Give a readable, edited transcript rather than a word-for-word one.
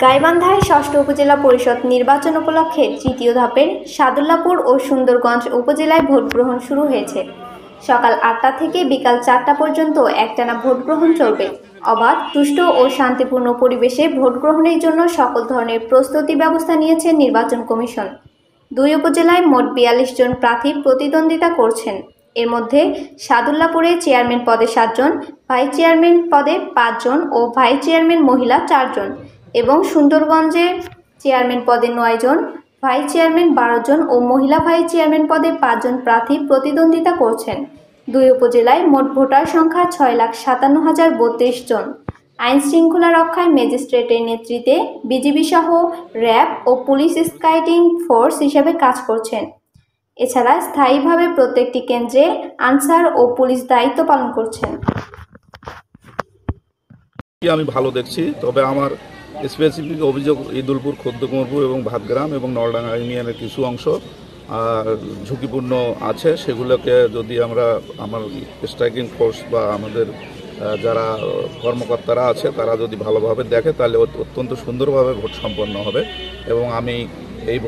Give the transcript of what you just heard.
গাইবান্ধায় ষষ্ঠ উপজেলা পরিষদ নির্বাচন উপলক্ষে তৃতীয় ধাপের সাদুল্লাপুর ও সুন্দরগঞ্জ উপজেলায় ভোট গ্রহণ শুরু হয়েছে। সকাল ৮টা থেকে বিকাল ৪টা পর্যন্ত একটানা ভোট গ্রহণ চলবে। অবাধ, সুষ্ঠু ও শান্তিপূর্ণ পরিবেশে ভোট গ্রহণের জন্য সকল ধরনের প্রস্তুতি ব্যবস্থা নিয়েছে নির্বাচন কমিশন। দুই উপজেলায় মোট ৪২ জন প্রার্থী প্রতিদ্বন্দ্বিতা করছেন। এর মধ্যে সাদুল্লাপুরে চেয়ারম্যান পদে 7 জন, ভাইস চেয়ারম্যান পদে 5 জন ও ভাইস চেয়ারম্যান মহিলা 4 জন এবং সুন্দরগঞ্জে চেয়ারম্যান পদে 9 জন, ভাইস চেয়ারম্যান 12 জন ও মহিলা ভাইস চেয়ারম্যান পদে 5 জন প্রার্থী প্রতিদ্বন্দ্বিতা করছেন। দুই উপজেলায় মোট ভোটার সংখ্যা 6,57,032 জন। আইন শৃঙ্খলা রক্ষায় ম্যাজিস্ট্রেটের নেতৃত্বে বিজিবি সহ র্যাব ও পুলিশ স্কাউটিং ফোর্স হিসেবে কাজ করছেন। এছাড়া স্থায়ীভাবে প্রত্যেকটি কেন্দ্রে আনসার ও পুলিশ দায়িত্ব পালন করছেন। আমি ভালো দেখছি, তবে আমার স্পেসিফিক অভিযোগ ইদুলপুর, খদ্দকুমরপুর এবং ভাতগ্রাম এবং নলডাঙ্গা ইউনিয়নের কিছু অংশ ঝুঁকিপূর্ণ আছে। সেগুলোকে যদি আমার স্ট্রাইকিং ফোর্স বা আমাদের যারা কর্মকর্তারা আছে তারা যদি ভালোভাবে দেখে তাহলে অত্যন্ত সুন্দরভাবে ভোট সম্পন্ন হবে এবং আমি এই